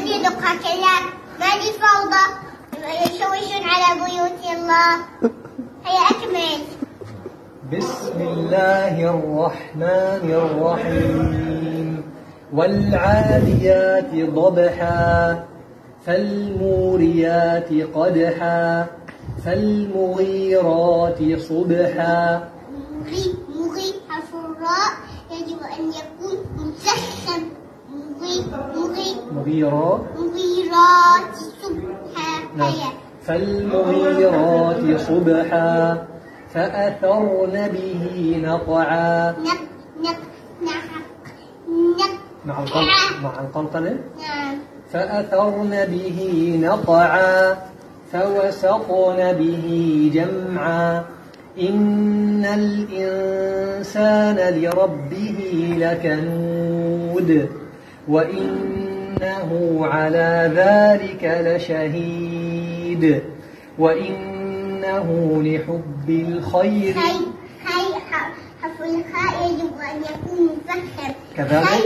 الذي يدق كلام؟ ما دي فوضى يشوشون على بيوت الله. هيا أكمل. بسم الله الرحمن الرحيم. والعاديات ضبحا فالموريات قدحا فالمغيرات صبحا. مغي حرف الراء يجب أن يكون مسخن. مغيرات صبحا. هيا. فالمغيرات صبحا فأثرن به نقعا. مع القلقلة. نعم. فأثرن به نقعا فوسطن به جمعا. إن الإنسان لربه لكنود وإنه على ذلك لشهيد وإنه لحب الخير. حرف الخاء يجب أن يكون مفخم كذلك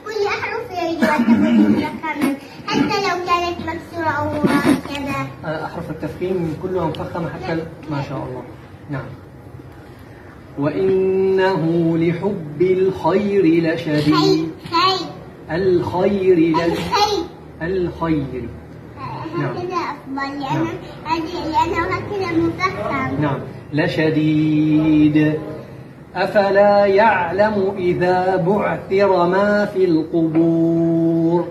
كل أحرف يجب أن تكون مفخمة حتى لو كانت مكسورة أو هكذا. أحرف التفخيم كلها مفخمة حتى ما شاء الله. نعم. وإنه لحب الخير لشديد. الخير. هكذا أفضل لأنه هكذا مفخم. نعم. لشديد. أفلا يعلم إذا بعثر ما في القبور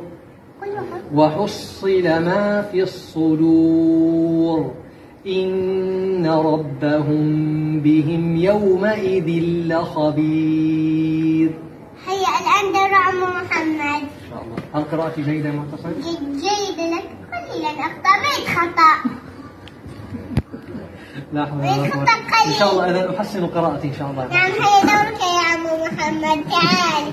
وحصل ما في الصدور إن ربهم بهم يومئذ لخبير. هيا الآن دور عمو محمد. إن شاء الله. هل قراءتي جيدة يا معتصم؟ جيدة لك قليلا أخطأت خطأ. لا حول ولا قوة. إن شاء الله أنا أحسن قراءتي إن شاء الله. نعم. هيا دورك يا عمو محمد. تعال.